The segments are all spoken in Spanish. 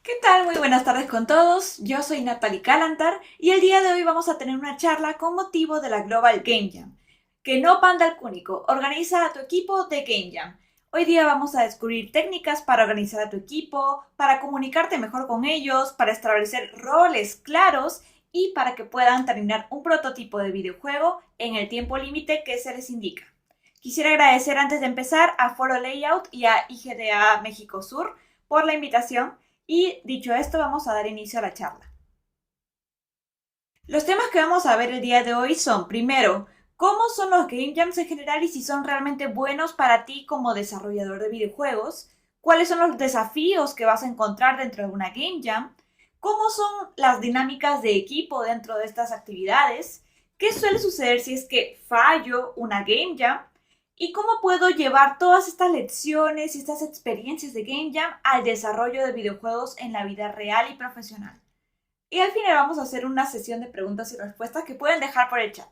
¿Qué tal? Muy buenas tardes con todos. Yo soy Natalie Calantar y el día de hoy vamos a tener una charla con motivo de la Global Game Jam, que no Panda el Cúnico organiza a tu equipo de Game Jam. Hoy día vamos a descubrir técnicas para organizar a tu equipo, para comunicarte mejor con ellos, para establecer roles claros y para que puedan terminar un prototipo de videojuego en el tiempo límite que se les indica. Quisiera agradecer antes de empezar a Foro Layout y a IGDA México Sur por la invitación. Y dicho esto, vamos a dar inicio a la charla. Los temas que vamos a ver el día de hoy son, primero, cómo son los Game Jams en general y si son realmente buenos para ti como desarrollador de videojuegos, cuáles son los desafíos que vas a encontrar dentro de una Game Jam, cómo son las dinámicas de equipo dentro de estas actividades, qué suele suceder si es que fallo una Game Jam, y cómo puedo llevar todas estas lecciones y estas experiencias de Game Jam al desarrollo de videojuegos en la vida real y profesional. Y al final vamos a hacer una sesión de preguntas y respuestas que pueden dejar por el chat.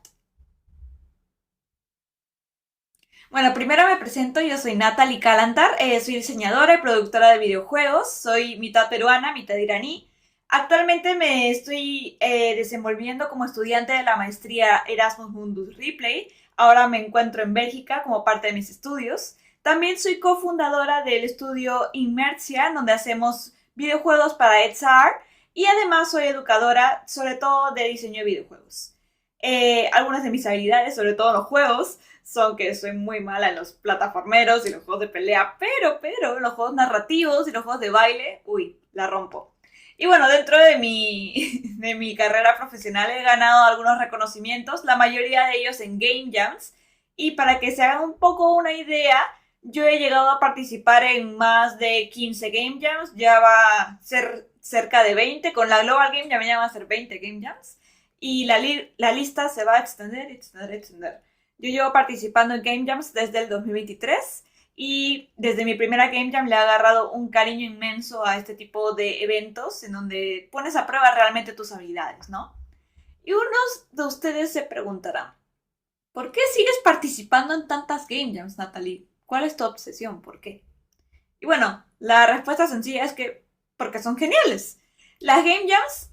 Bueno, primero me presento, yo soy Natalie Calantar, soy diseñadora y productora de videojuegos, soy mitad peruana, mitad iraní. Actualmente me estoy desenvolviendo como estudiante de la maestría Erasmus Mundus Replay. Ahora me encuentro en Bélgica como parte de mis estudios. También soy cofundadora del estudio Inmersia, donde hacemos videojuegos para ETSAR. Y además soy educadora, sobre todo de diseño de videojuegos. Algunas de mis habilidades, sobre todo en los juegos, son que soy muy mala en los plataformeros y los juegos de pelea, pero en los juegos narrativos y los juegos de baile, uy, la rompo. Y bueno, dentro de de mi carrera profesional he ganado algunos reconocimientos, la mayoría de ellos en Game Jams. Y para que se hagan un poco una idea, yo he llegado a participar en más de 15 Game Jams, ya va a ser cerca de 20, con la Global Game Jam ya van a ser 20 Game Jams. Y la lista se va a extender. Yo llevo participando en Game Jams desde el 2023 y desde mi primera Game Jam le he agarrado un cariño inmenso a este tipo de eventos en donde pones a prueba realmente tus habilidades, ¿no? Y unos de ustedes se preguntarán, ¿por qué sigues participando en tantas Game Jams, Natalie? ¿Cuál es tu obsesión? ¿Por qué? Y bueno, la respuesta sencilla es que porque son geniales. Las Game Jams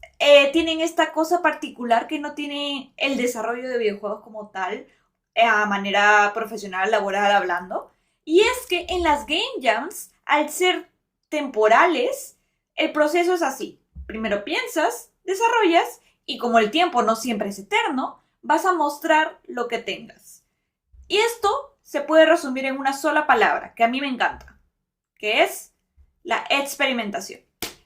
tienen esta cosa particular que no tiene el desarrollo de videojuegos como tal, a manera profesional, laboral hablando. Y es que en las Game Jams, al ser temporales, el proceso es así. Primero piensas, desarrollas y como el tiempo no siempre es eterno, vas a mostrar lo que tengas. Y esto se puede resumir en una sola palabra, que a mí me encanta, que es la experimentación.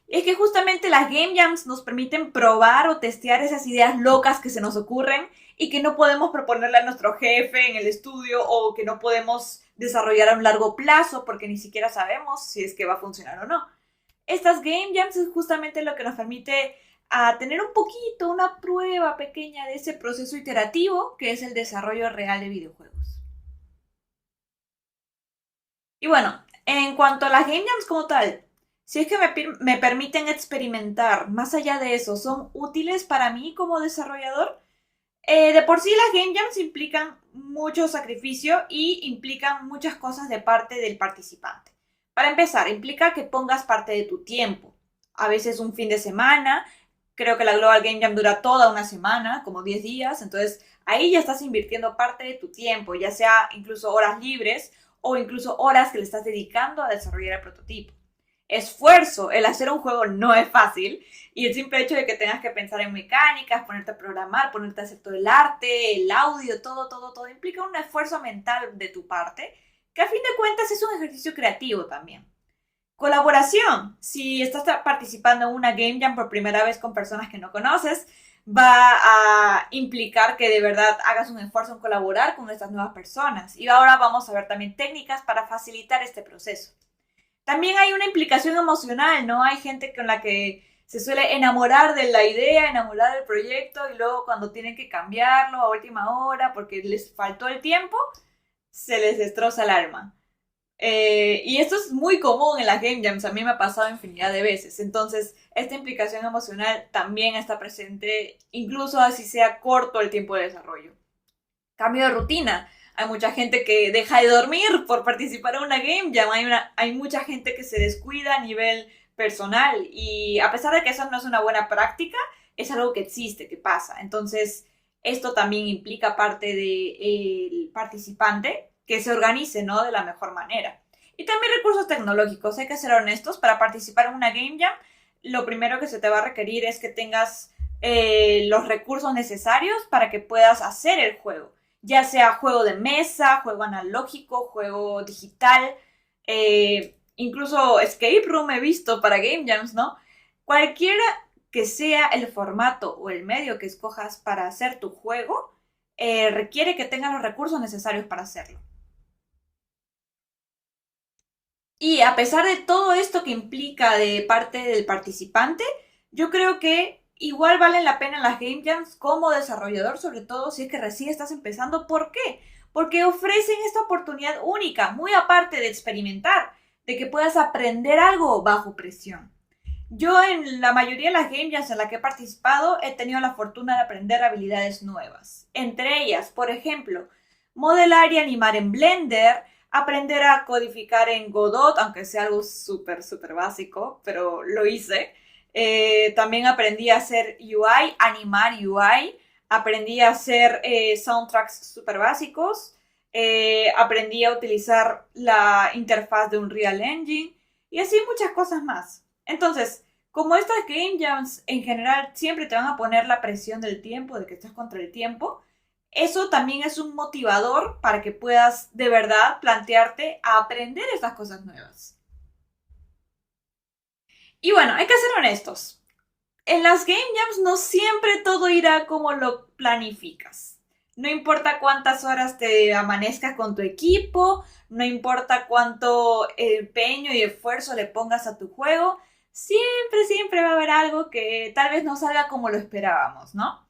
Y es que justamente las Game Jams nos permiten probar o testear esas ideas locas que se nos ocurren y que no podemos proponerle a nuestro jefe en el estudio o que no podemos desarrollar a un largo plazo porque ni siquiera sabemos si es que va a funcionar o no. Estas Game Jams es justamente lo que nos permite a tener un poquito, una prueba pequeña de ese proceso iterativo que es el desarrollo real de videojuegos. Y bueno, en cuanto a las Game Jams como tal, si es que me permiten experimentar, más allá de eso, ¿son útiles para mí como desarrollador? De por sí las Game Jams implican mucho sacrificio y implican muchas cosas de parte del participante. Para empezar, implica que pongas parte de tu tiempo. A veces un fin de semana, creo que la Global Game Jam dura toda una semana, como 10 días, entonces ahí ya estás invirtiendo parte de tu tiempo, ya sea incluso horas libres o incluso horas que le estás dedicando a desarrollar el prototipo. Esfuerzo, el hacer un juego no es fácil y el simple hecho de que tengas que pensar en mecánicas, ponerte a programar, ponerte a hacer todo el arte, el audio, todo implica un esfuerzo mental de tu parte que a fin de cuentas es un ejercicio creativo también. Colaboración, si estás participando en una Game Jam por primera vez con personas que no conoces, va a implicar que de verdad hagas un esfuerzo en colaborar con estas nuevas personas. Y ahora vamos a ver también técnicas para facilitar este proceso. También hay una implicación emocional, ¿no? Hay gente con la que se suele enamorar de la idea, enamorar del proyecto y luego cuando tienen que cambiarlo a última hora porque les faltó el tiempo, se les destroza el alma. Y esto es muy común en las Game Jams, a mí me ha pasado infinidad de veces. Entonces, esta implicación emocional también está presente, incluso así sea corto el tiempo de desarrollo. Cambio de rutina. Hay mucha gente que deja de dormir por participar en una Game Jam. Hay mucha gente que se descuida a nivel personal. Y a pesar de que eso no es una buena práctica, es algo que existe, que pasa. Entonces, esto también implica parte del participante que se organice, ¿no? De la mejor manera. Y también recursos tecnológicos. Hay que ser honestos. Para participar en una Game Jam, lo primero que se te va a requerir es que tengas los recursos necesarios para que puedas hacer el juego. Ya sea juego de mesa, juego analógico, juego digital, incluso escape room he visto para Game Jams, ¿no? Cualquiera que sea el formato o el medio que escojas para hacer tu juego, requiere que tengas los recursos necesarios para hacerlo. Y a pesar de todo esto que implica de parte del participante, yo creo que igual valen la pena las Game Jams como desarrollador, sobre todo si es que recién estás empezando. ¿Por qué? Porque ofrecen esta oportunidad única, muy aparte de experimentar, de que puedas aprender algo bajo presión. Yo en la mayoría de las Game Jams en las que he participado he tenido la fortuna de aprender habilidades nuevas. Entre ellas, por ejemplo, modelar y animar en Blender, aprender a codificar en Godot, aunque sea algo súper básico, pero lo hice. También aprendí a hacer UI, animar UI. Aprendí a hacer soundtracks súper básicos. Aprendí a utilizar la interfaz de Unreal Engine. Y así muchas cosas más. Entonces, como estas Game Jams en general siempre te van a poner la presión del tiempo, de que estás contra el tiempo, eso también es un motivador para que puedas de verdad plantearte a aprender estas cosas nuevas. Y bueno, hay que ser honestos. En las Game Jams no siempre todo irá como lo planificas. No importa cuántas horas te amanezcas con tu equipo, no importa cuánto empeño y esfuerzo le pongas a tu juego, siempre va a haber algo que tal vez no salga como lo esperábamos, ¿no?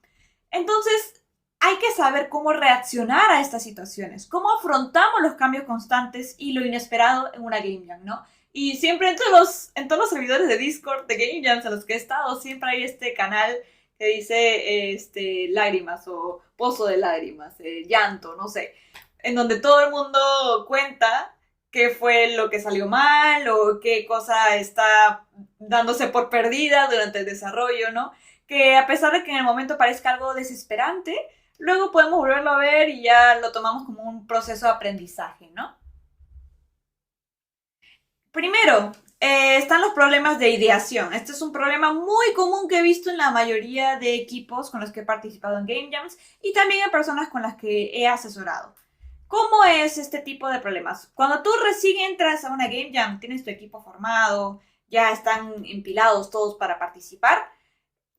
Entonces, hay que saber cómo reaccionar a estas situaciones, cómo afrontamos los cambios constantes y lo inesperado en una Game Jam, ¿no? Y siempre en todos los servidores de Discord de Game Jams a los que he estado, siempre hay este canal que dice lágrimas o pozo de lágrimas, llanto, no sé, en donde todo el mundo cuenta qué fue lo que salió mal o qué cosa está dándose por perdida durante el desarrollo, ¿no? Que a pesar de que en el momento parezca algo desesperante, luego podemos volverlo a ver y ya lo tomamos como un proceso de aprendizaje, ¿no? Primero, están los problemas de ideación. Este es un problema muy común que he visto en la mayoría de equipos con los que he participado en Game Jams y también en personas con las que he asesorado. ¿Cómo es este tipo de problemas? Cuando tú recién entras a una Game Jam, tienes tu equipo formado, ya están empilados todos para participar,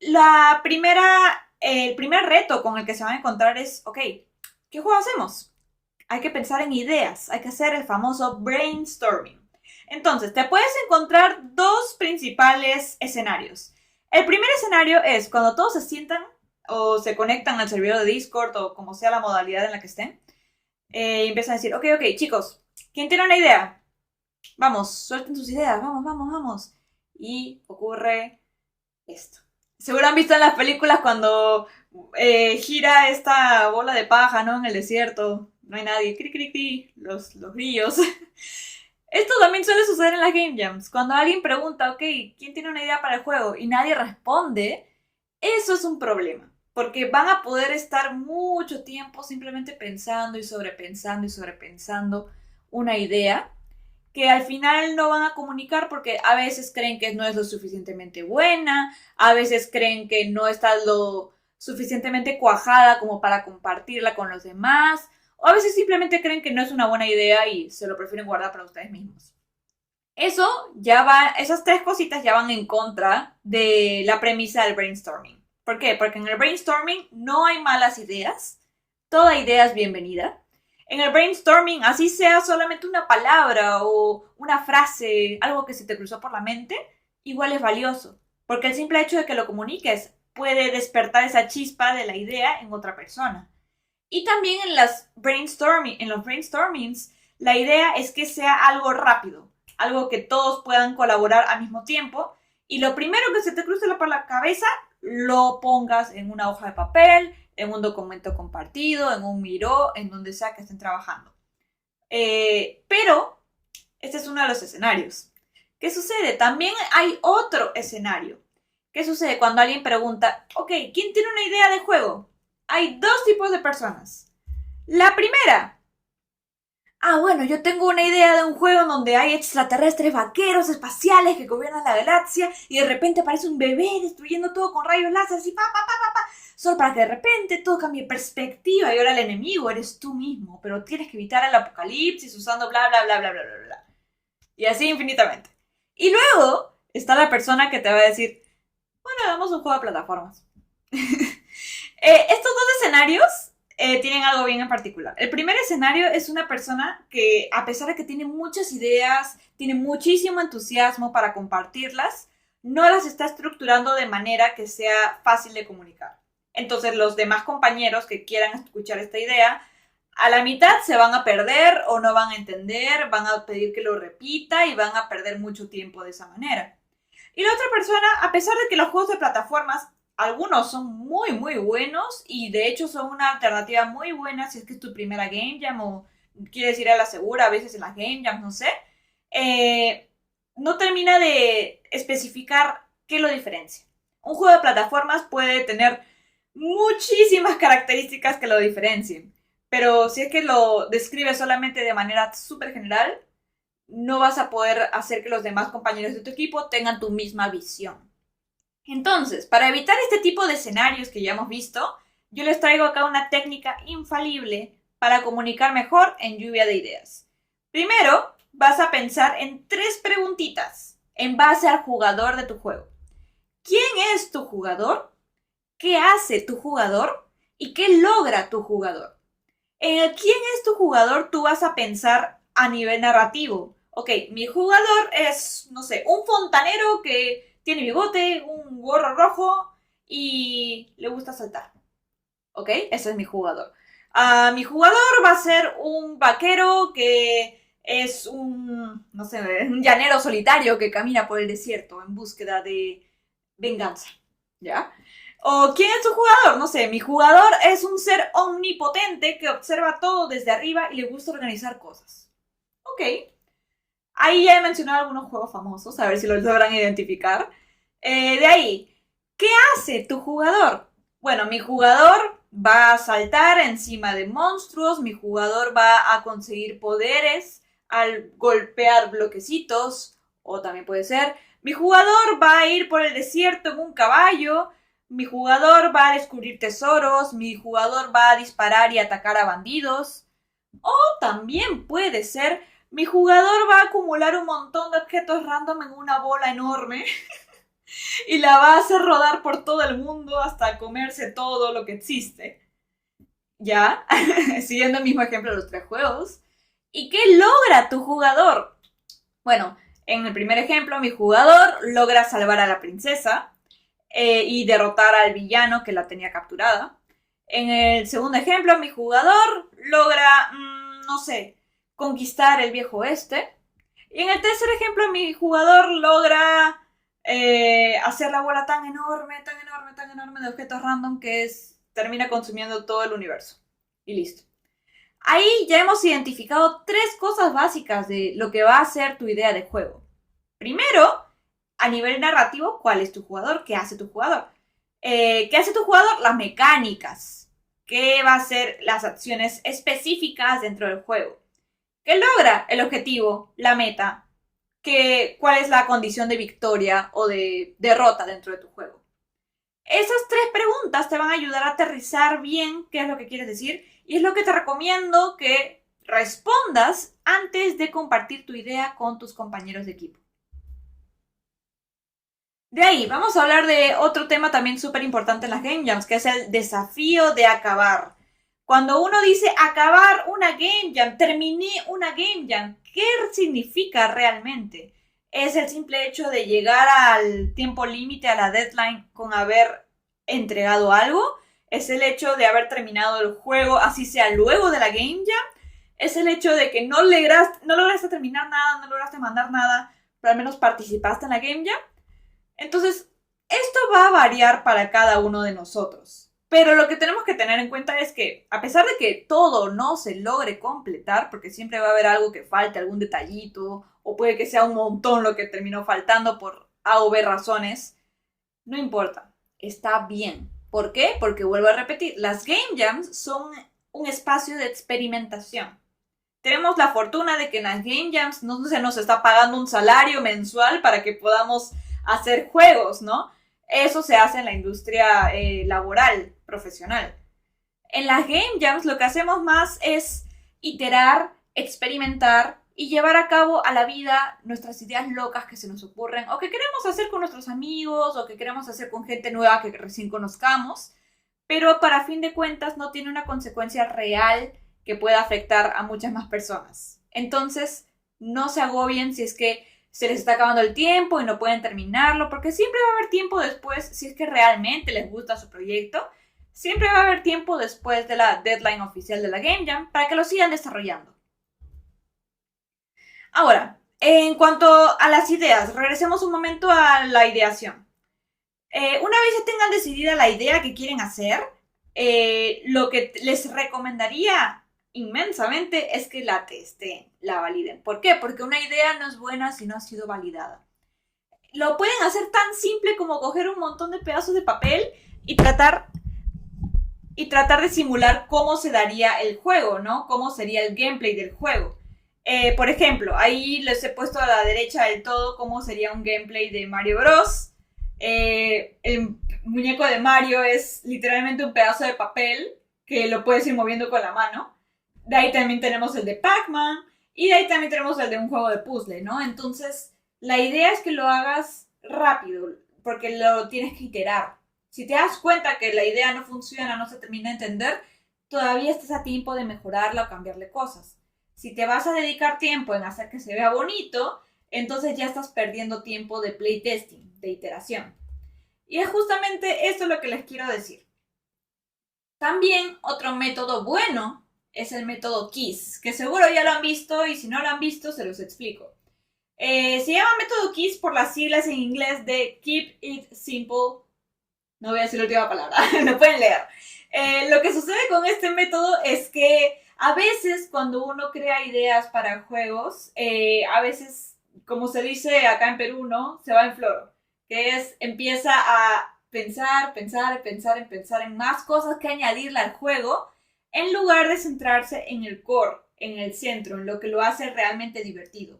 el primer reto con el que se van a encontrar es, ok, ¿qué juego hacemos? Hay que pensar en ideas, hay que hacer el famoso brainstorming. Entonces, te puedes encontrar dos principales escenarios. El primer escenario es cuando todos se sientan o se conectan al servidor de Discord o como sea la modalidad en la que estén, y empiezan a decir, ok, chicos, ¿quién tiene una idea? Vamos, suelten sus ideas, vamos. Y ocurre esto. Seguro han visto en las películas cuando gira esta bola de paja, ¿no? En el desierto. No hay nadie. Cri, los grillos. Esto también suele suceder en las Game Jams. Cuando alguien pregunta, ok, ¿quién tiene una idea para el juego? Y nadie responde, eso es un problema. Porque van a poder estar mucho tiempo simplemente pensando y sobrepensando una idea que al final no van a comunicar porque a veces creen que no es lo suficientemente buena, a veces creen que no está lo suficientemente cuajada como para compartirla con los demás, o a veces simplemente creen que no es una buena idea y se lo prefieren guardar para ustedes mismos. Eso ya va, esas tres cositas ya van en contra de la premisa del brainstorming. ¿Por qué? Porque en el brainstorming no hay malas ideas, toda idea es bienvenida. En el brainstorming, así sea solamente una palabra o una frase, algo que se te cruzó por la mente, igual es valioso. Porque el simple hecho de que lo comuniques puede despertar esa chispa de la idea en otra persona. Y también en los brainstormings, la idea es que sea algo rápido, algo que todos puedan colaborar al mismo tiempo. Y lo primero que se te cruce por la cabeza, lo pongas en una hoja de papel, en un documento compartido, en un Miro, en donde sea que estén trabajando. Pero este es uno de los escenarios. ¿Qué sucede? También hay otro escenario. ¿Qué sucede cuando alguien pregunta, ok, ¿quién tiene una idea de juego? Hay dos tipos de personas. La primera, bueno, yo tengo una idea de un juego en donde hay extraterrestres vaqueros espaciales que gobiernan la galaxia y de repente aparece un bebé destruyendo todo con rayos láser y solo para que de repente todo cambie de perspectiva y ahora el enemigo eres tú mismo, pero tienes que evitar el apocalipsis usando bla bla bla bla bla bla bla. Y así infinitamente. Y luego está la persona que te va a decir, bueno, hagamos un juego de plataformas. Estos dos escenarios tienen algo bien en particular. El primer escenario es una persona que, a pesar de que tiene muchas ideas, tiene muchísimo entusiasmo para compartirlas, no las está estructurando de manera que sea fácil de comunicar. Entonces los demás compañeros que quieran escuchar esta idea, a la mitad se van a perder o no van a entender, van a pedir que lo repita y van a perder mucho tiempo de esa manera. Y la otra persona, a pesar de que los juegos de plataformas, algunos son muy, muy buenos y de hecho son una alternativa muy buena si es que es tu primera Game Jam o quieres ir a la segura, a veces en las Game Jams, no sé, no termina de especificar qué lo diferencia. Un juego de plataformas puede tener muchísimas características que lo diferencien, pero si es que lo describe solamente de manera súper general, no vas a poder hacer que los demás compañeros de tu equipo tengan tu misma visión. Entonces, para evitar este tipo de escenarios que ya hemos visto, yo les traigo acá una técnica infalible para comunicar mejor en lluvia de ideas. Primero, vas a pensar en 3 preguntitas en base al jugador de tu juego. ¿Quién es tu jugador? ¿Qué hace tu jugador? ¿Y qué logra tu jugador? En el quién es tu jugador, tú vas a pensar a nivel narrativo. Ok, mi jugador es, no sé, un fontanero que tiene bigote, un gorro rojo y le gusta saltar. Ok, ese es mi jugador. Mi jugador va a ser un vaquero que es un, no sé, un llanero solitario que camina por el desierto en búsqueda de venganza. ¿Ya? ¿O quién es tu jugador? No sé, mi jugador es un ser omnipotente que observa todo desde arriba y le gusta organizar cosas. Ok. Ahí ya he mencionado algunos juegos famosos, a ver si los logran identificar. De ahí, ¿qué hace tu jugador? Bueno, mi jugador va a saltar encima de monstruos, mi jugador va a conseguir poderes al golpear bloquecitos, o también puede ser, mi jugador va a ir por el desierto en un caballo, mi jugador va a descubrir tesoros, mi jugador va a disparar y atacar a bandidos, o también puede ser, mi jugador va a acumular un montón de objetos random en una bola enorme y la va a hacer rodar por todo el mundo hasta comerse todo lo que existe. ¿Ya? Siguiendo el mismo ejemplo de los 3 juegos. ¿Y qué logra tu jugador? Bueno, en el primer ejemplo, mi jugador logra salvar a la princesa y derrotar al villano que la tenía capturada. En el segundo ejemplo, mi jugador logra, no sé, conquistar el viejo oeste. Y en el tercer ejemplo, mi jugador logra hacer la bola tan enorme, tan enorme, tan enorme de objetos random que termina consumiendo todo el universo. Y listo. Ahí ya hemos identificado 3 cosas básicas de lo que va a ser tu idea de juego. Primero, a nivel narrativo, ¿cuál es tu jugador? ¿Qué hace tu jugador? ¿Qué hace tu jugador? Las mecánicas. ¿Qué va a ser las acciones específicas dentro del juego? ¿Qué logra el objetivo, la meta? ¿Cuál es la condición de victoria o de derrota dentro de tu juego? Esas 3 preguntas te van a ayudar a aterrizar bien qué es lo que quieres decir y es lo que te recomiendo que respondas antes de compartir tu idea con tus compañeros de equipo. De ahí, vamos a hablar de otro tema también súper importante en las Game Jams, que es el desafío de acabar. Cuando uno dice acabar una Game Jam, terminé una Game Jam, ¿qué significa realmente? Es el simple hecho de llegar al tiempo límite, a la deadline, con haber entregado algo. Es el hecho de haber terminado el juego, así sea luego de la Game Jam. Es el hecho de que no lograste terminar nada, no lograste mandar nada, pero al menos participaste en la Game Jam. Entonces, esto va a variar para cada uno de nosotros. Pero lo que tenemos que tener en cuenta es que, a pesar de que todo no se logre completar, porque siempre va a haber algo que falte, algún detallito, o puede que sea un montón lo que terminó faltando por A o B razones. No importa, está bien. ¿Por qué? Porque vuelvo a repetir, las Game Jams son un espacio de experimentación. Tenemos la fortuna de que en las Game Jams no se nos está pagando un salario mensual para que podamos hacer juegos, ¿no? Eso se hace en la industria laboral, profesional. En las Game Jams lo que hacemos más es iterar, experimentar y llevar a cabo a la vida nuestras ideas locas que se nos ocurren o que queremos hacer con nuestros amigos o que queremos hacer con gente nueva que recién conozcamos, pero para fin de cuentas no tiene una consecuencia real que pueda afectar a muchas más personas. Entonces, no se agobien si es que se les está acabando el tiempo y no pueden terminarlo, porque siempre va a haber tiempo después, si es que realmente les gusta su proyecto, siempre va a haber tiempo después de la deadline oficial de la Game Jam para que lo sigan desarrollando. Ahora, en cuanto a las ideas, regresemos un momento a la ideación. Una vez que tengan decidida la idea que quieren hacer, lo que les recomendaría inmensamente es que la testen, la validen. ¿Por qué? Porque una idea no es buena si no ha sido validada. Lo pueden hacer tan simple como coger un montón de pedazos de papel y tratar de simular cómo se daría el juego, ¿no? Cómo sería el gameplay del juego. Por ejemplo, ahí les he puesto a la derecha del todo cómo sería un gameplay de Mario Bros. El muñeco de Mario es literalmente un pedazo de papel que lo puedes ir moviendo con la mano. De ahí también tenemos el de Pac-Man y de ahí también tenemos el de un juego de puzzle, ¿no? Entonces, la idea es que lo hagas rápido porque lo tienes que iterar. Si te das cuenta que la idea no funciona, no se termina de entender, todavía estás a tiempo de mejorarla o cambiarle cosas. Si te vas a dedicar tiempo en hacer que se vea bonito, entonces ya estás perdiendo tiempo de playtesting, de iteración. Y es justamente esto lo que les quiero decir. También otro método bueno es el método KISS, que seguro ya lo han visto y si no lo han visto se los explico. Se llama método KISS por las siglas en inglés de Keep It Simple. No voy a decir la última palabra, lo pueden leer. Lo que sucede con este método es que a veces cuando uno crea ideas para juegos, a veces, como se dice acá en Perú, ¿no? Se va en floro, que es, empieza a pensar en más cosas que añadirle al juego, en lugar de centrarse en el core, en el centro, en lo que lo hace realmente divertido.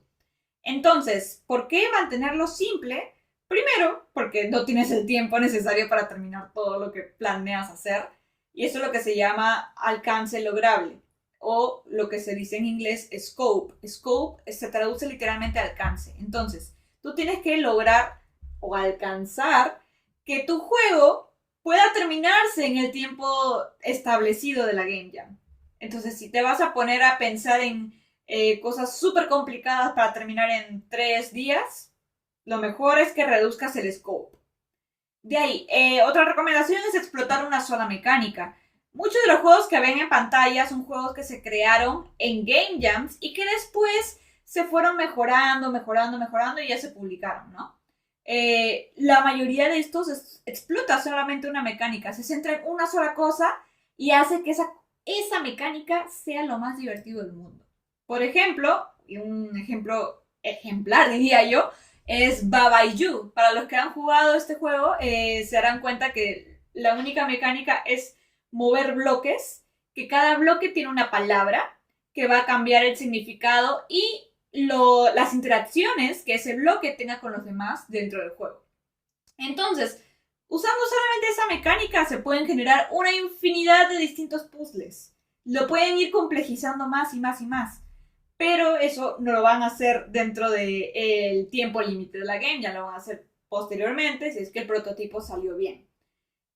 Entonces, ¿por qué mantenerlo simple? Primero, porque no tienes el tiempo necesario para terminar todo lo que planeas hacer, y eso es lo que se llama alcance lograble, o lo que se dice en inglés scope. Scope se traduce literalmente a alcance. Entonces, tú tienes que lograr o alcanzar que tu juego pueda terminarse en el tiempo establecido de la Game Jam. Entonces, si te vas a poner a pensar en cosas súper complicadas para terminar en 3 días, lo mejor es que reduzcas el scope. De ahí, otra recomendación es explotar una sola mecánica. Muchos de los juegos que ven en pantalla son juegos que se crearon en Game Jams y que después se fueron mejorando y ya se publicaron, ¿no? La mayoría de estos explota solamente una mecánica, se centra en una sola cosa y hace que esa mecánica sea lo más divertido del mundo. Por ejemplo, y un ejemplo ejemplar diría yo, es Baba y You. Para los que han jugado este juego, se darán cuenta que la única mecánica es mover bloques, que cada bloque tiene una palabra que va a cambiar el significado y las interacciones que ese bloque tenga con los demás dentro del juego. Entonces, usando solamente esa mecánica se pueden generar una infinidad de distintos puzzles. Lo pueden ir complejizando más y más y más. Pero eso no lo van a hacer dentro del tiempo límite de la game, ya lo van a hacer posteriormente si es que el prototipo salió bien.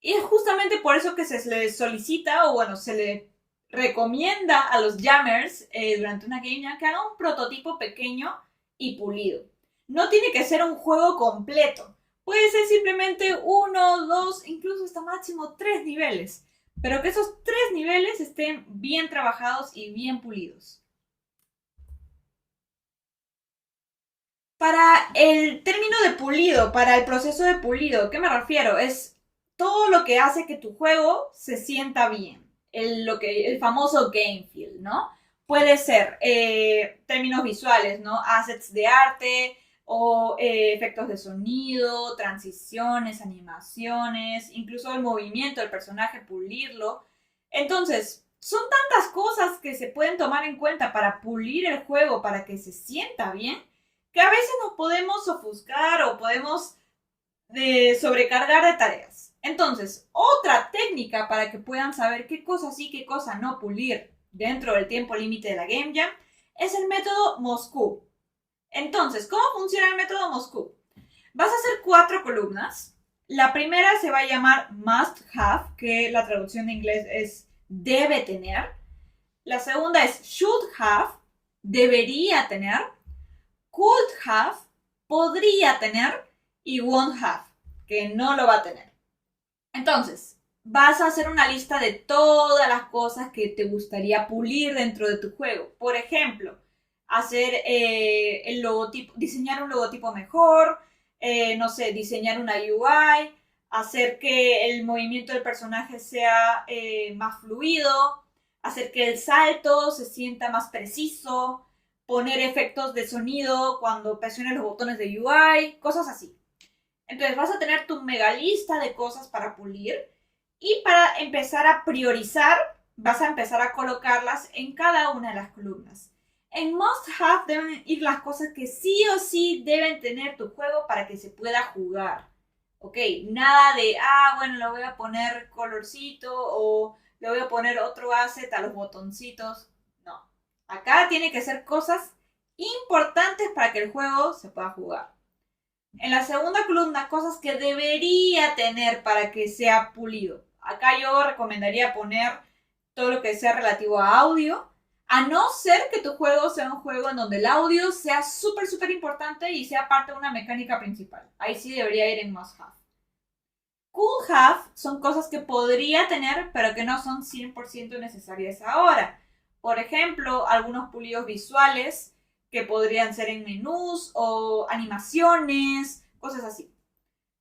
Y es justamente por eso que se les solicita, o bueno, se le recomienda a los jammers durante una game jam que hagan un prototipo pequeño y pulido. No tiene que ser un juego completo. Puede ser simplemente 1, 2, incluso hasta máximo 3 niveles. Pero que esos 3 niveles estén bien trabajados y bien pulidos. Para el término de pulido, para el proceso de pulido, ¿qué me refiero? Es todo lo que hace que tu juego se sienta bien. El famoso game feel, ¿no? Puede ser términos visuales, ¿no? Assets de arte o efectos de sonido, transiciones, animaciones, incluso el movimiento del personaje, pulirlo. Entonces, son tantas cosas que se pueden tomar en cuenta para pulir el juego, para que se sienta bien, que a veces nos podemos ofuscar o podemos sobrecargar de tareas. Entonces, otra técnica para que puedan saber qué cosa sí, qué cosa no pulir dentro del tiempo límite de la Game Jam es el método Moscú. Entonces, ¿cómo funciona el método Moscú? Vas a hacer 4 columnas. La primera se va a llamar Must Have, que la traducción de inglés es debe tener. La segunda es Should Have, debería tener. Could Have, podría tener. Y Won't Have, que no lo va a tener. Entonces, vas a hacer una lista de todas las cosas que te gustaría pulir dentro de tu juego. Por ejemplo, hacer el logotipo, diseñar un logotipo mejor, no sé, diseñar una UI, hacer que el movimiento del personaje sea más fluido, hacer que el salto se sienta más preciso, poner efectos de sonido cuando presiones los botones de UI, cosas así. Entonces vas a tener tu mega lista de cosas para pulir y para empezar a priorizar, vas a empezar a colocarlas en cada una de las columnas. En Must Have deben ir las cosas que sí o sí deben tener tu juego para que se pueda jugar. Ok, nada de, bueno, le voy a poner colorcito o le voy a poner otro asset a los botoncitos. No, acá tiene que ser cosas importantes para que el juego se pueda jugar. En la segunda columna, cosas que debería tener para que sea pulido. Acá yo recomendaría poner todo lo que sea relativo a audio, a no ser que tu juego sea un juego en donde el audio sea súper, súper importante y sea parte de una mecánica principal. Ahí sí debería ir en Must Have. Could Have son cosas que podría tener, pero que no son 100% necesarias ahora. Por ejemplo, algunos pulidos visuales que podrían ser en menús o animaciones, cosas así.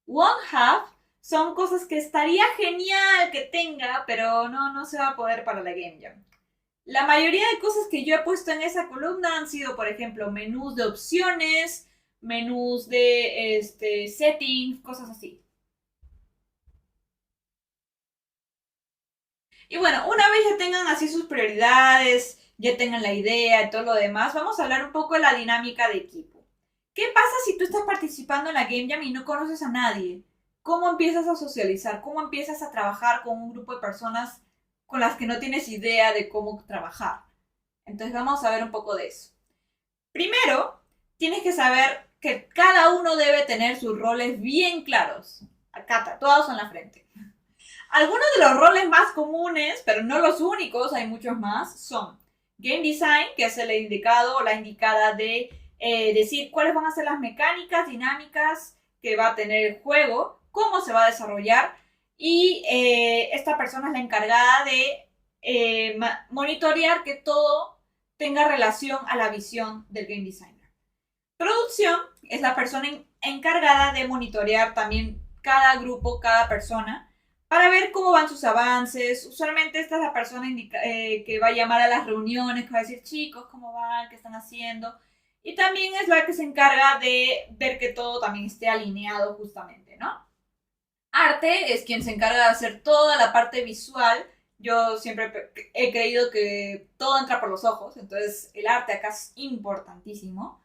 Won't Have son cosas que estaría genial que tenga, pero no se va a poder para la Game Jam. La mayoría de cosas que yo he puesto en esa columna han sido, por ejemplo, menús de opciones, menús de settings, cosas así. Y bueno, una vez ya tengan así sus prioridades, ya tengan la idea y todo lo demás, vamos a hablar un poco de la dinámica de equipo. ¿Qué pasa si tú estás participando en la Game Jam y no conoces a nadie? ¿Cómo empiezas a socializar? ¿Cómo empiezas a trabajar con un grupo de personas con las que no tienes idea de cómo trabajar? Entonces vamos a ver un poco de eso. Primero, tienes que saber que cada uno debe tener sus roles bien claros. Acá tatuados en la frente. Algunos de los roles más comunes, pero no los únicos, hay muchos más, son Game Design, que es el indicado o la indicada de decir cuáles van a ser las mecánicas, dinámicas que va a tener el juego, cómo se va a desarrollar, y esta persona es la encargada de monitorear que todo tenga relación a la visión del Game Designer. Producción es la persona encargada de monitorear también cada grupo, cada persona, para ver cómo van sus avances. Usualmente esta es la persona que va a llamar a las reuniones, que va a decir, chicos, ¿cómo van? ¿Qué están haciendo? Y también es la que se encarga de ver que todo también esté alineado justamente, ¿no? Arte es quien se encarga de hacer toda la parte visual. Yo siempre he creído que todo entra por los ojos, entonces el arte acá es importantísimo.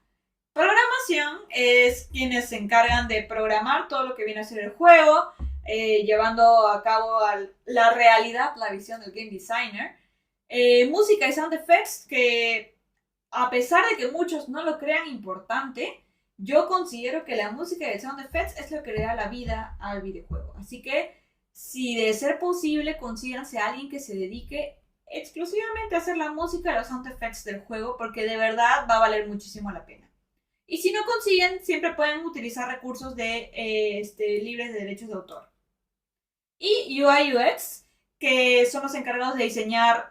Programación es quienes se encargan de programar todo lo que viene a ser el juego, llevando a cabo la realidad, la visión del game designer. Música y sound effects, que a pesar de que muchos no lo crean importante, yo considero que la música y el sound effects es lo que le da la vida al videojuego. Así que, si de ser posible, consíganse a alguien que se dedique exclusivamente a hacer la música y los sound effects del juego, porque de verdad va a valer muchísimo la pena. Y si no consiguen, siempre pueden utilizar recursos libres de derechos de autor. Y UI UX, que son los encargados de diseñar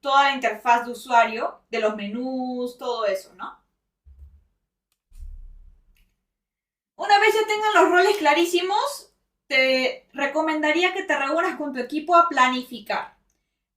toda la interfaz de usuario, de los menús, todo eso, ¿no? Una vez ya tengan los roles clarísimos, te recomendaría que te reúnas con tu equipo a planificar.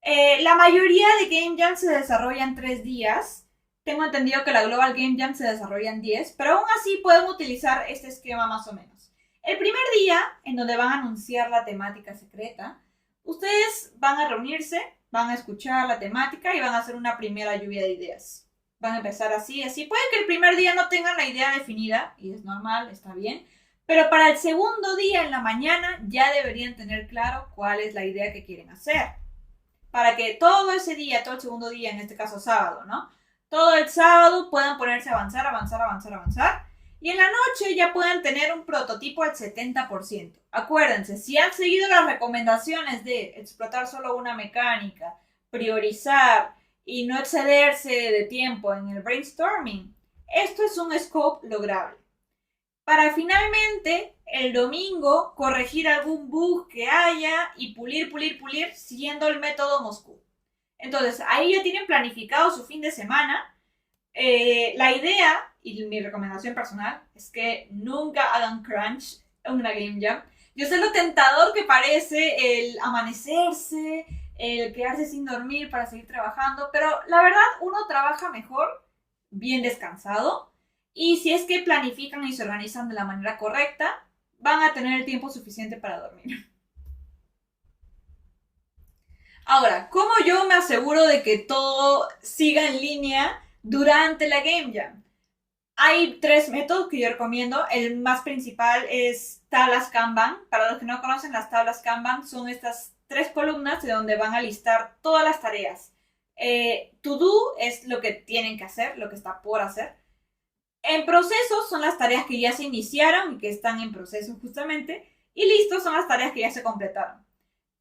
La mayoría de Game Jam se desarrolla en 3 días. Tengo entendido que la Global Game Jam se desarrolla en 10, pero aún así pueden utilizar este esquema más o menos. El primer día, en donde van a anunciar la temática secreta, ustedes van a reunirse, van a escuchar la temática y van a hacer una primera lluvia de ideas. Van a empezar así, así. Puede que el primer día no tengan la idea definida, y es normal, está bien, pero para el segundo día en la mañana ya deberían tener claro cuál es la idea que quieren hacer. Para que todo ese día, todo el segundo día, en este caso sábado, ¿no? Todo el sábado puedan ponerse a avanzar, avanzar, avanzar, avanzar. Y en la noche ya puedan tener un prototipo al 70%. Acuérdense, si han seguido las recomendaciones de explotar solo una mecánica, priorizar y no excederse de tiempo en el brainstorming, esto es un scope lograble. Para finalmente el domingo corregir algún bug que haya y pulir, pulir, pulir siguiendo el método Moscú. Entonces, ahí ya tienen planificado su fin de semana. La idea, y mi recomendación personal, es que nunca hagan crunch en una Game Jam. Yo sé lo tentador que parece el amanecerse, el quedarse sin dormir para seguir trabajando, pero la verdad uno trabaja mejor bien descansado y si es que planifican y se organizan de la manera correcta, van a tener el tiempo suficiente para dormir. Ahora, ¿cómo yo me aseguro de que todo siga en línea durante la Game Jam? Hay 3 métodos que yo recomiendo. El más principal es tablas Kanban. Para los que no conocen, las tablas Kanban son estas 3 columnas de donde van a listar todas las tareas. To do es lo que tienen que hacer, lo que está por hacer. En proceso son las tareas que ya se iniciaron y que están en proceso justamente. Y listos son las tareas que ya se completaron.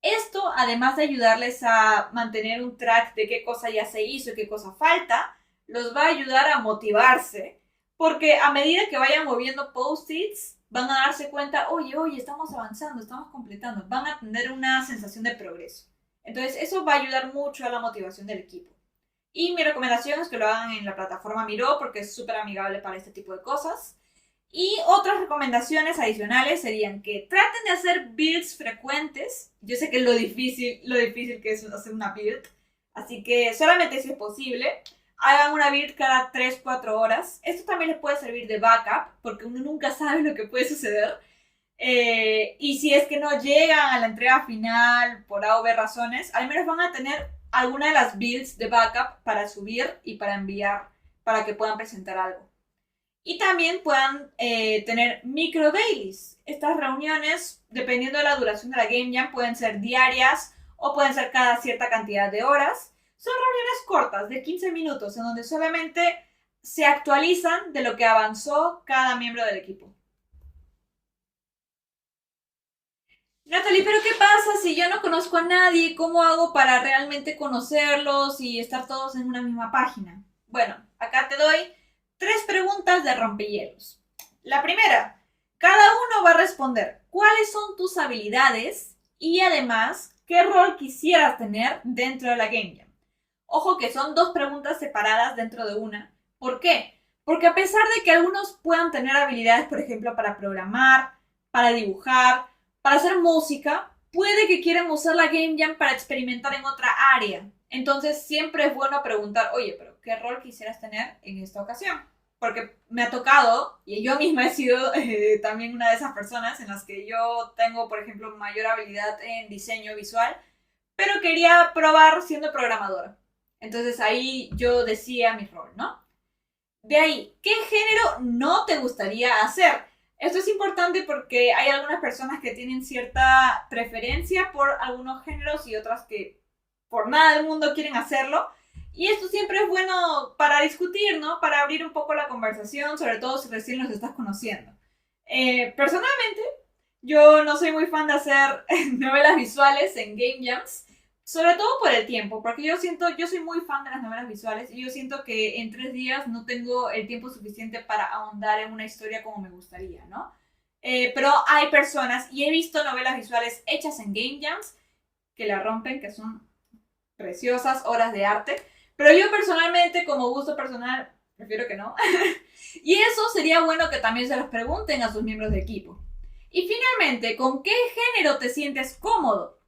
Esto, además de ayudarles a mantener un track de qué cosa ya se hizo y qué cosa falta, los va a ayudar a motivarse, porque a medida que vayan moviendo post-its, van a darse cuenta, oye, estamos avanzando, estamos completando, van a tener una sensación de progreso. Entonces, eso va a ayudar mucho a la motivación del equipo. Y mi recomendación es que lo hagan en la plataforma Miro, porque es súper amigable para este tipo de cosas. Y otras recomendaciones adicionales serían que traten de hacer builds frecuentes. Yo sé que es lo difícil que es hacer una build, así que solamente si es posible, hagan una build cada 3-4 horas. Esto también les puede servir de backup, porque uno nunca sabe lo que puede suceder. Y si es que no llegan a la entrega final por A o B razones, al menos van a tener alguna de las builds de backup para subir y para enviar, para que puedan presentar algo. Y también puedan tener micro dailies. Estas reuniones, dependiendo de la duración de la Game Jam, pueden ser diarias o pueden ser cada cierta cantidad de horas. Son reuniones cortas, de 15 minutos, en donde solamente se actualizan de lo que avanzó cada miembro del equipo. Natalie, pero ¿qué pasa si yo no conozco a nadie? ¿Cómo hago para realmente conocerlos y estar todos en una misma página? Bueno, acá te doy 3 preguntas de rompehielos. La primera, cada uno va a responder cuáles son tus habilidades y además qué rol quisieras tener dentro de la Game Jam. Ojo que son 2 preguntas separadas dentro de una. ¿Por qué? Porque a pesar de que algunos puedan tener habilidades, por ejemplo, para programar, para dibujar, para hacer música, puede que quieran usar la Game Jam para experimentar en otra área. Entonces siempre es bueno preguntar, oye, pero ¿qué rol quisieras tener en esta ocasión? Porque me ha tocado, y yo misma he sido también una de esas personas en las que yo tengo, por ejemplo, mayor habilidad en diseño visual, pero quería probar siendo programadora. Entonces ahí yo decía mi rol, ¿no? De ahí, ¿qué género no te gustaría hacer? Esto es importante porque hay algunas personas que tienen cierta preferencia por algunos géneros y otras que por nada del mundo quieren hacerlo. Y esto siempre es bueno para discutir, ¿no? Para abrir un poco la conversación, sobre todo si recién los estás conociendo. Personalmente, yo no soy muy fan de hacer novelas visuales en Game Jams. Sobre todo por el tiempo, porque yo soy muy fan de las novelas visuales y yo siento que en 3 días no tengo el tiempo suficiente para ahondar en una historia como me gustaría, ¿no? Pero hay personas, y he visto novelas visuales hechas en Game Jams, que la rompen, que son preciosas, obras de arte, pero yo personalmente, como gusto personal, prefiero que no. Y eso sería bueno que también se los pregunten a sus miembros de equipo. Y finalmente, ¿con qué género te sientes cómodo?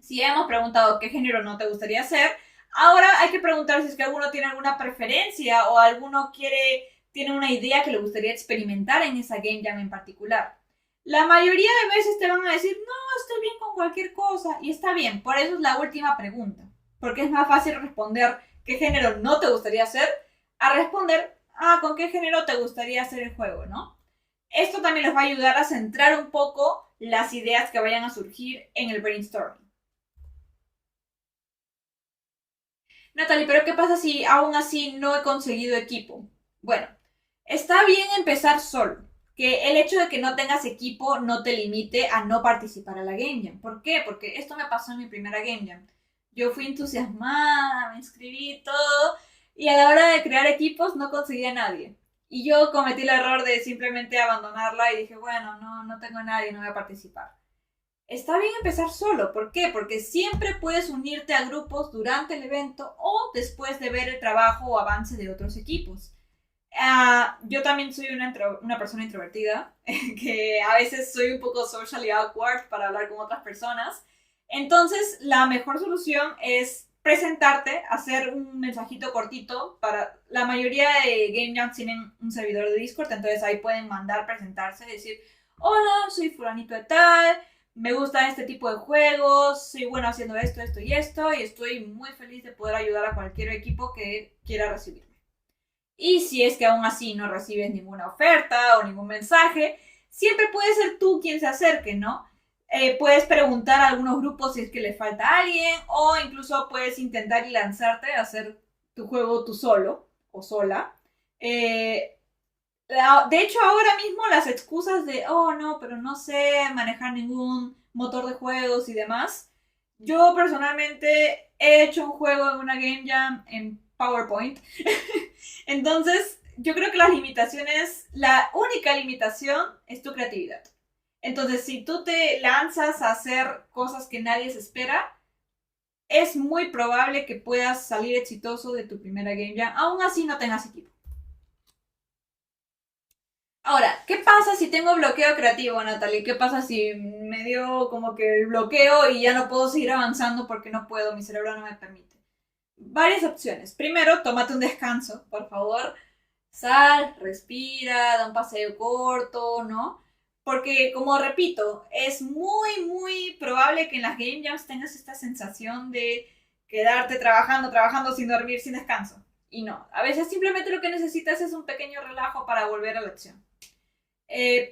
Si ya hemos preguntado qué género no te gustaría hacer, ahora hay que preguntar si es que alguno tiene alguna preferencia o alguno tiene una idea que le gustaría experimentar en esa game jam en particular. La mayoría de veces te van a decir, no, estoy bien con cualquier cosa, y está bien, por eso es la última pregunta, porque es más fácil responder qué género no te gustaría hacer a responder, con qué género te gustaría hacer el juego, ¿no? Esto también les va a ayudar a centrar un poco las ideas que vayan a surgir en el brainstorming. Natalie, pero ¿qué pasa si aún así no he conseguido equipo? Bueno, está bien empezar solo. Que el hecho de que no tengas equipo no te limite a no participar a la Game Jam. ¿Por qué? Porque esto me pasó en mi primera Game Jam. Yo fui entusiasmada, me inscribí todo, y a la hora de crear equipos no conseguí a nadie. Y yo cometí el error de simplemente abandonarla y dije, bueno, no tengo a nadie, no voy a participar. Está bien empezar solo. ¿Por qué? Porque siempre puedes unirte a grupos durante el evento o después de ver el trabajo o avance de otros equipos. Yo también soy una persona introvertida, que a veces soy un poco socially awkward para hablar con otras personas. Entonces, la mejor solución es presentarte, hacer un mensajito cortito. La mayoría de Game Jams tienen un servidor de Discord, entonces ahí pueden mandar, presentarse, decir, hola, soy fulanito de tal, me gusta este tipo de juegos, soy bueno haciendo esto, esto y esto, y estoy muy feliz de poder ayudar a cualquier equipo que quiera recibirme. Y si es que aún así no recibes ninguna oferta o ningún mensaje, siempre puedes ser tú quien se acerque, ¿no? Puedes preguntar a algunos grupos si es que le falta alguien, o incluso puedes intentar y lanzarte a hacer tu juego tú solo o sola. Eh, de hecho, ahora mismo las excusas de, oh no, pero no sé manejar ningún motor de juegos y demás. Yo personalmente he hecho un juego en una Game Jam en PowerPoint. Entonces, yo creo que la única limitación es tu creatividad. Entonces, si tú te lanzas a hacer cosas que nadie se espera, es muy probable que puedas salir exitoso de tu primera Game Jam, aún así no tengas equipo. Ahora, ¿qué pasa si tengo bloqueo creativo, Natalie? ¿Qué pasa si me dio como que el bloqueo y ya no puedo seguir avanzando porque no puedo, mi cerebro no me permite? Varias opciones. Primero, tómate un descanso, por favor. Sal, respira, da un paseo corto, ¿no? Porque, como repito, es muy probable que en las Game Jams tengas esta sensación de quedarte trabajando sin dormir, sin descanso. Y no, a veces simplemente lo que necesitas es un pequeño relajo para volver a la acción.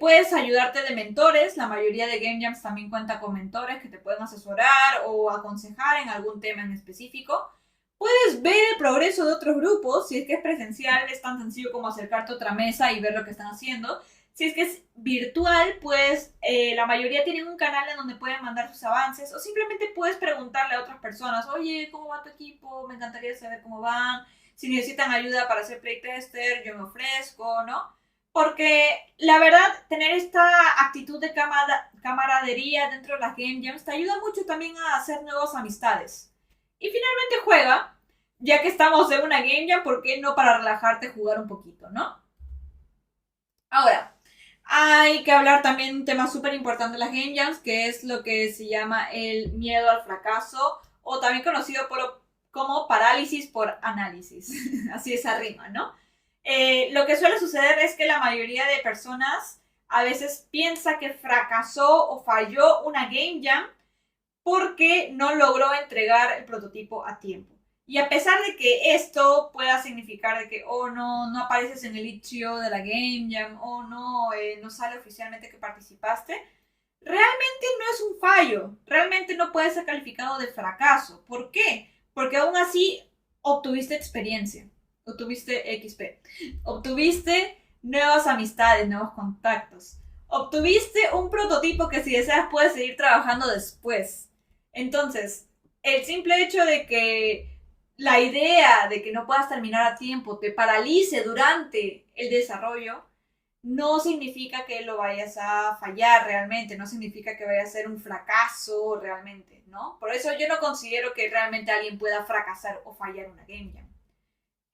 Puedes ayudarte de mentores. La mayoría de Game Jams también cuenta con mentores que te pueden asesorar o aconsejar en algún tema en específico. Puedes ver el progreso de otros grupos. Si es que es presencial, es tan sencillo como acercarte a otra mesa y ver lo que están haciendo. Si es que es virtual, pues la mayoría tienen un canal en donde pueden mandar sus avances, o simplemente puedes preguntarle a otras personas, oye, ¿cómo va tu equipo? Me encantaría saber cómo van. Si necesitan ayuda para hacer playtester, yo me ofrezco, ¿no? Porque la verdad, tener esta actitud de camaradería dentro de las Game Jams te ayuda mucho también a hacer nuevas amistades. Y finalmente juega, ya que estamos en una Game Jam, ¿por qué no para relajarte jugar un poquito, no? Ahora, hay que hablar también de un tema súper importante de las Game Jams, que es lo que se llama el miedo al fracaso, o también conocido como parálisis por análisis. Así es rima, ¿no? Lo que suele suceder es que la mayoría de personas a veces piensa que fracasó o falló una Game Jam porque no logró entregar el prototipo a tiempo. Y a pesar de que esto pueda significar de que, oh, no apareces en el itch.io de la Game Jam, oh, no sale oficialmente que participaste, realmente no es un fallo, realmente no puede ser calificado de fracaso. ¿Por qué? Porque aún así obtuviste experiencia, obtuviste XP, obtuviste nuevas amistades, nuevos contactos, obtuviste un prototipo que si deseas puedes seguir trabajando después. Entonces, el simple hecho de que la idea de que no puedas terminar a tiempo te paralice durante el desarrollo, no significa que lo vayas a fallar realmente, no significa que vaya a ser un fracaso realmente, ¿no? Por eso yo no considero que realmente alguien pueda fracasar o fallar una Game Jam.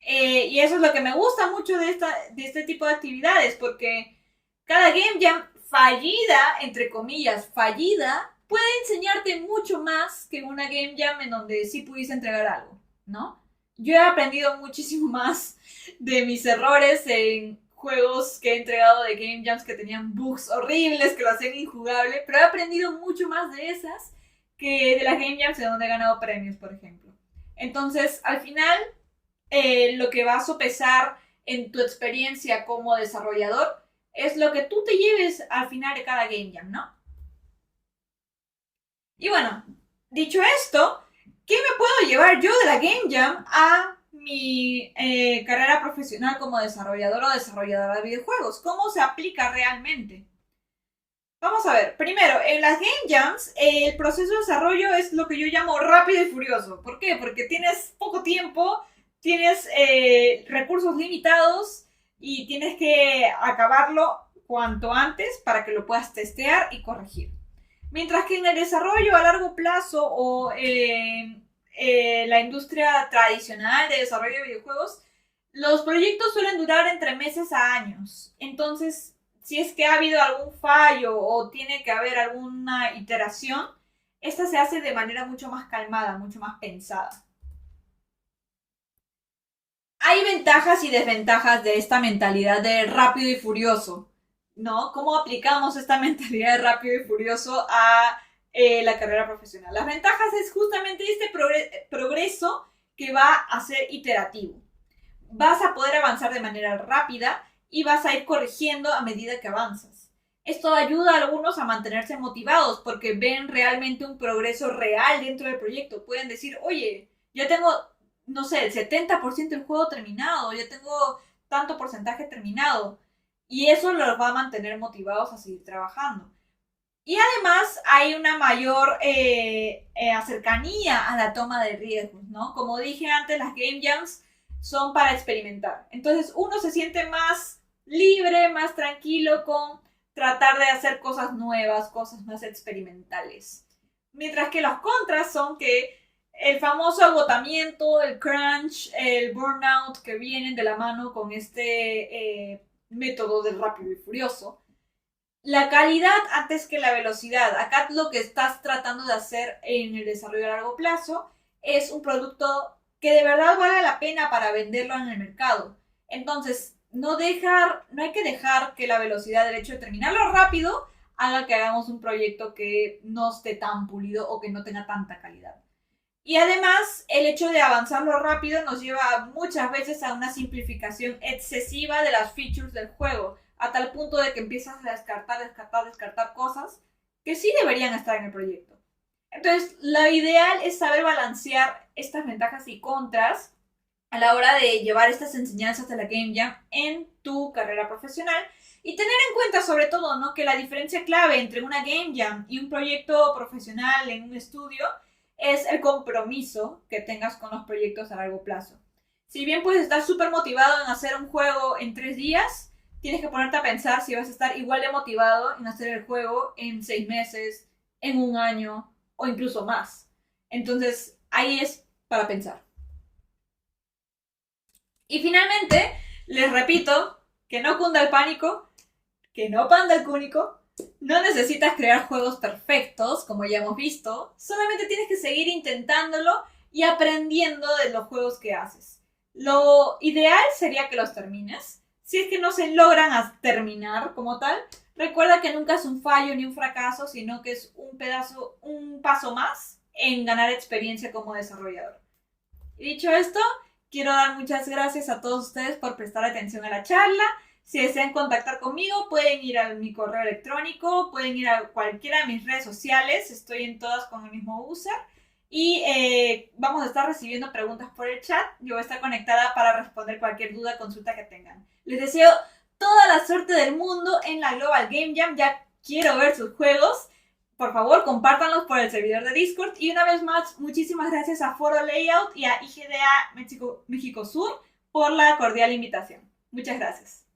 Y eso es lo que me gusta mucho de este tipo de actividades, porque cada Game Jam fallida, entre comillas, fallida, puede enseñarte mucho más que una Game Jam en donde sí pudiste entregar algo, ¿no? Yo he aprendido muchísimo más de mis errores en juegos que he entregado de Game Jams que tenían bugs horribles, que lo hacían injugable, pero he aprendido mucho más de esas que de las Game Jams en donde he ganado premios, por ejemplo. Entonces, al final, lo que va a sopesar en tu experiencia como desarrollador es lo que tú te lleves al final de cada Game Jam, ¿no? Y bueno, dicho esto, ¿qué me puedo llevar yo de la Game Jam a mi carrera profesional como desarrollador o desarrolladora de videojuegos? ¿Cómo se aplica realmente? Vamos a ver, primero, en las Game Jams, el proceso de desarrollo es lo que yo llamo rápido y furioso. ¿Por qué? Porque tienes poco tiempo, tienes recursos limitados y tienes que acabarlo cuanto antes para que lo puedas testear y corregir. Mientras que en el desarrollo a largo plazo o la industria tradicional de desarrollo de videojuegos, los proyectos suelen durar entre meses a años. Entonces, si es que ha habido algún fallo o tiene que haber alguna iteración, esta se hace de manera mucho más calmada, mucho más pensada. Hay ventajas y desventajas de esta mentalidad de rápido y furioso, ¿no? ¿Cómo aplicamos esta mentalidad de rápido y furioso a la carrera profesional? Las ventajas es justamente este progreso que va a ser iterativo. Vas a poder avanzar de manera rápida y vas a ir corrigiendo a medida que avanzas. Esto ayuda a algunos a mantenerse motivados porque ven realmente un progreso real dentro del proyecto. Pueden decir, oye, ya tengo, no sé, el 70% del juego terminado, ya tengo tanto porcentaje terminado. Y eso los va a mantener motivados a seguir trabajando. Y además hay una mayor cercanía a la toma de riesgos, ¿no? Como dije antes, las Game Jams son para experimentar. Entonces uno se siente más libre, más tranquilo con tratar de hacer cosas nuevas, cosas más experimentales. Mientras que los contras son que el famoso agotamiento, el crunch, el burnout que vienen de la mano con este método del rápido y furioso. La calidad antes que la velocidad. Acá lo que estás tratando de hacer en el desarrollo a largo plazo es un producto que de verdad vale la pena para venderlo en el mercado. Entonces, no hay que dejar que la velocidad del hecho de terminarlo rápido haga que hagamos un proyecto que no esté tan pulido o que no tenga tanta calidad. Y además, el hecho de avanzarlo rápido nos lleva muchas veces a una simplificación excesiva de las features del juego, a tal punto de que empiezas a descartar cosas que sí deberían estar en el proyecto. Entonces, lo ideal es saber balancear estas ventajas y contras a la hora de llevar estas enseñanzas de la Game Jam en tu carrera profesional y tener en cuenta sobre todo, ¿no?, que la diferencia clave entre una Game Jam y un proyecto profesional en un estudio es el compromiso que tengas con los proyectos a largo plazo. Si bien puedes estar súper motivado en hacer un juego en 3 días, tienes que ponerte a pensar si vas a estar igual de motivado en hacer el juego en 6 meses, en un año o incluso más. Entonces, ahí es para pensar. Y finalmente, les repito que no cunda el pánico, que no panda el cúnico. No necesitas crear juegos perfectos, como ya hemos visto. Solamente tienes que seguir intentándolo y aprendiendo de los juegos que haces. Lo ideal sería que los termines. Si es que no se logran terminar como tal, recuerda que nunca es un fallo ni un fracaso, sino que es un paso más en ganar experiencia como desarrollador. Y dicho esto, quiero dar muchas gracias a todos ustedes por prestar atención a la charla. Si desean contactar conmigo, pueden ir a mi correo electrónico, pueden ir a cualquiera de mis redes sociales, estoy en todas con el mismo user. Y vamos a estar recibiendo preguntas por el chat. Yo voy a estar conectada para responder cualquier duda, consulta que tengan. Les deseo toda la suerte del mundo en la Global Game Jam. Ya quiero ver sus juegos. Por favor, compártanlos por el servidor de Discord. Y una vez más, muchísimas gracias a Foro Layout y a IGDA México Sur por la cordial invitación. Muchas gracias.